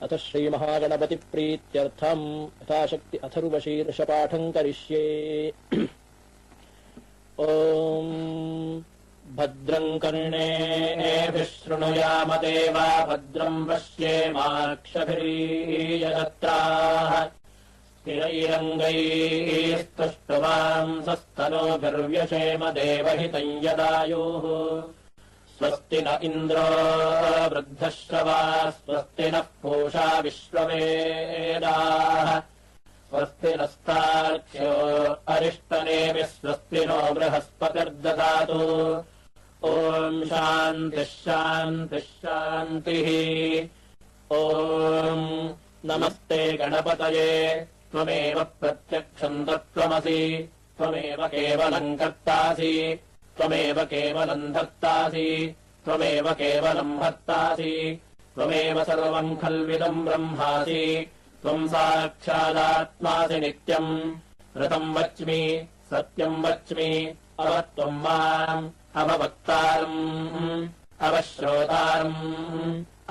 अथ श्रीमहागणपतिप्रीत्यर्थम् यथाशक्ति अथर्वशीर्षपाठम् करिष्ये। ॐ भद्रम् कर्णेभिः शृणुयाम देवा भद्रम् पश्येमाक्षभिर्यजत्राः स्थिरैरङ्गैस्तुष्टुवांसस्तनोभिर्व्यशेम देवहितम् यदायुः। स्वस्ति न इन्द्रो वृद्धश्रवाः स्वस्ति नः पूषा विश्ववेदाः स्वस्ति नस्तार्क्ष्यो अरिष्टनेमिः स्वस्ति नो बृहस्पतिर्दधातु। ॐ शान्तिः शान्तिः शान्तिः। ॐ नमस्ते गणपतये त्वमेव प्रत्यक्षम् तत्त्वमसि त्वमेव केवलम् कर्तासि त्वमेव केवलम् धर्तासि त्वमेव केवलम् हर्तासि त्वमेव सर्वम् खल्विदम् ब्रह्मासि त्वम् साक्षादात्मासि नित्यम्। ऋतम् वच्मि सत्यम् वच्मि अव त्वम् माम् अववक्तारम् अवश्रोतारम्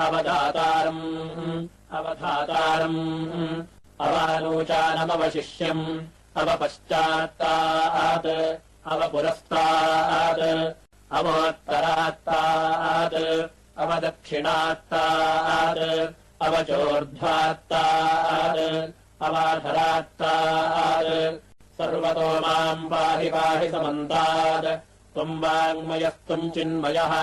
अवदातारम् अवधातारम् अवानूचानमवशिष्यम् अवपश्चात्तात् अवपुरस्तात् अवोत्तरात्तात् अवदक्षिणात्तात् अवचोर्ध्वात्तात् अवाधरात्तात् सर्वतो माम् पाहि पाहि समन्तात्। त्वम् वाङ्मयस्त्वम् चिन्मयः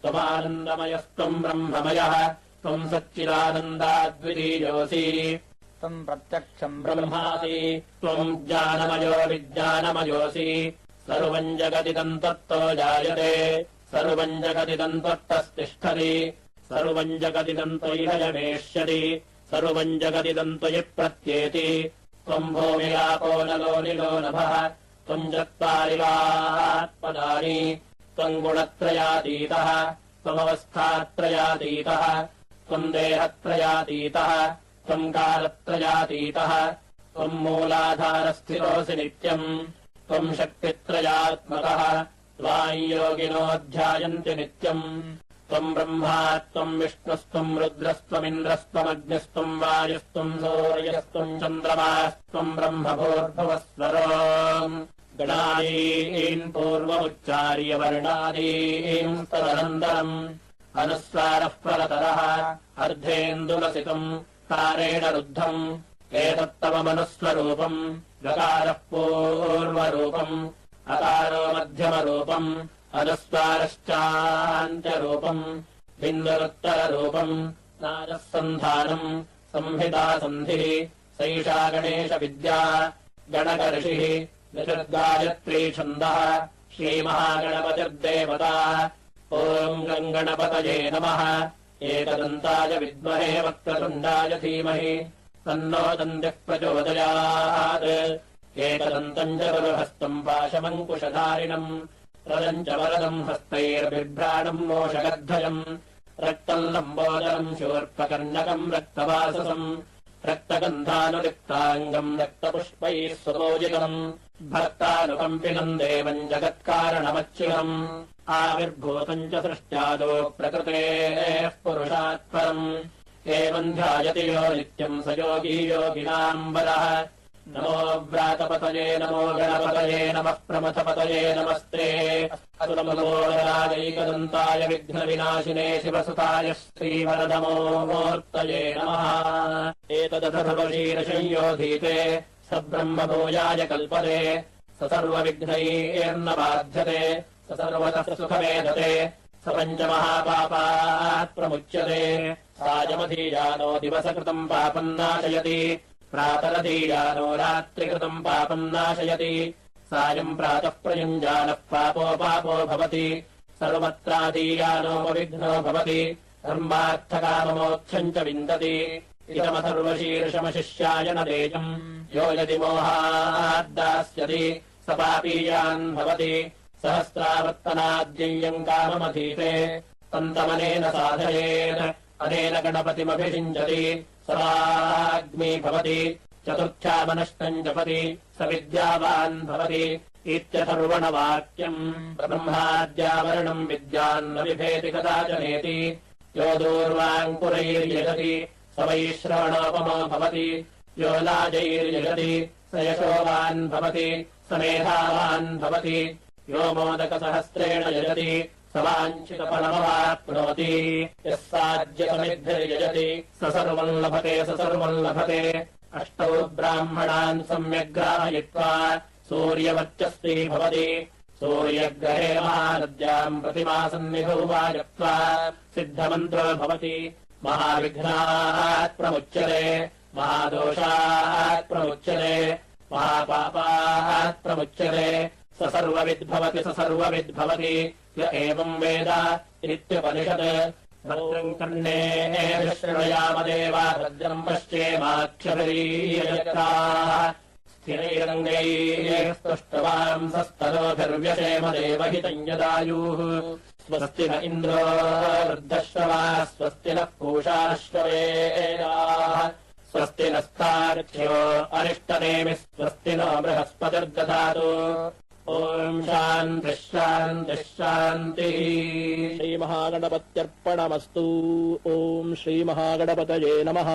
त्वमानन्दमयस्त्वम् ब्रह्ममयः त्वम् सच्चिदानन्दाद्वितीयोऽसि त्वम् प्रत्यक्षम् ब्रह्मासि त्वम् ज्ञानमयो विज्ञानमयोऽसि। सर्वम् जगदिदम् तत्तो जायते सर्वम् जगदिदम् तत्तस्तिष्ठति सर्वम् जगदिदम् त्वयि लयमेष्यति सर्वम् जगदिदम् त्वयि प्रत्येति। त्वम् भूमिरापो नलो निलो नभः त्वम् चत्वारिवात्पदानि त्वम् गुणत्रयातीतः त्वमवस्थात्रयातीतः त्वम् देहत्रयातीतः त्वम् कालत्रयातीतः त्वम् मूलाधारस्थिरोऽसि नित्यम् त्वम् शक्तित्रयात्मकः त्वाम् योगिनो ध्यायन्ति नित्यम्। त्वम् ब्रह्मा त्वम् विष्णुस्त्वम् रुद्रस्त्वमिन्द्रस्त्वमग्निस्त्वम् वायुस्त्वम् सूर्यस्त्वम् चन्द्रमास्त्वम् ब्रह्मभूर्भुवस्वरो। गणादीन् पूर्वमुच्चार्य वर्णादीन् तदनन्तरम् अनुस्वारः परतरः अर्धेन्दुलसितम् कारेण रुद्धम् एतत्तव मनुस्वरूपम्। गकारः पूर्वरूपम् अकारो मध्यमरूपम् अनुस्वारश्चान्त्यरूपम् बिन्दुरुत्तररूपम् नादः सन्धानम् संहिता सन्धिः सैषा गणेशविद्या गणकर्षिः ऋषद्गायत्री छन्दः श्रीमहागणपतिर्देवता। ॐ गङ्गणपतये नमः। एकदन्ताय विद्महे वक्रतुण्डाय धीमहि तन्नो दन्तिः प्रचोदयात्। एकदन्तम् च गुरुहस्तम् पाशमङ्कुशधारिणम् रजम् च वरदम् हस्तैर्बिभ्राणम् मोषगद्धयम् रक्तम् लम्बोदरम् शूर्पकर्णकम् रक्तवाससम् रक्तगन्धानुलिप्ताङ्गम् रक्तपुष्पैः सुपूजितम् भक्तानुकम्पिनम् देवम् जगत्कारणमच्युतम् आविर्भूतम् च सृष्ट्यादो प्रकृतेः पुरुषात् परम्। एवम् ध्यायति यो नित्यम् स योगी योगिनाम् वरः। नमो व्रातपतये नमो गणपतये नमः प्रमथपतये नमस्ते असुरमलोराजैकदन्ताय विघ्नविनाशिने शिवसुताय श्रीवरदमोमूर्तये नमः। एतदथर्वशीर्षंयोधीते स ब्रह्मभूयाय कल्पते स सर्वविघ्नैर्न बाध्यते स सर्वतः सुखमेधते स पञ्चमहापापात् प्रमुच्यते। सायमधीयानो दिवसकृतम् पापम् नाशयति प्रातरधीयानो रात्रिकृतम् पापम् नाशयति। सायम् प्रातः प्रयुञ्जानः पापो पापो भवति सर्वत्राधीयानोपविघ्नो भवति धर्मार्थकाममोक्षम् च विन्दति। इदमथर्वशीर्षमशिष्याय न देयम् यो यदि मोहाद्दास्यति स पापीयान् भवति। सहस्रावर्तनाद्यय्यम् काममधीते तन्तमनेन साधयेत् अनेन गणपतिमभिषिञ्चति समाग्मी भवति। चतुर्थ्यामनष्टम् जपति स विद्यावान् भवति इत्यथर्वणवाक्यम्। ब्रह्माद्यावरणम् विद्यान्न बिभेति कदाचनेति यो दूर्वाङ्कुरैर्यजति स वै श्रवणोपमो भवति यो लाजैर्यजति स यशोवान् भवति स मेधावान् भवति यो मोदकसहस्रेण यजति स वाञ्छितफलमवाप्नोति यः साज्यसमिद्भिर्यजति स सर्वम् लभते अष्टौ ब्राह्मणान् सम्यग्राहयित्वा सूर्यवर्चस्वी भवति सूर्यग्रहे महानद्याम् प्रतिमासन्निधौ वा जप्त्वा सिद्धमन्त्रो भवति महाविघ्नात् प्रमुच्यते महादोषात् प्रमुच्यते महापापात् प्रमुच्यते स सर्वविद्भवति य एवम् वेद इत्युपनिषत् भद्रम् कर्णेः शृणुयामदेव भद्रम् पश्येमाक्षभिरीयजत्राः स्थिरैरङ्गैः स्तुष्टवांसस्तनोभिर्व्यशेम देवहितम् यदायुः स्वस्ति न इन्द्रो वृद्धश्रवाः स्वस्ति नः पूषाश्ववेदाः स्वस्ति नस्तार्क्ष्यो अरिष्टनेमिः स्वस्ति नो बृहस्पतिर्दधातु ॐ शान्तिः शान्तिः श्रीमहागणपत्यर्पणमस्तु। ॐ श्रीमहागणपतये नमः।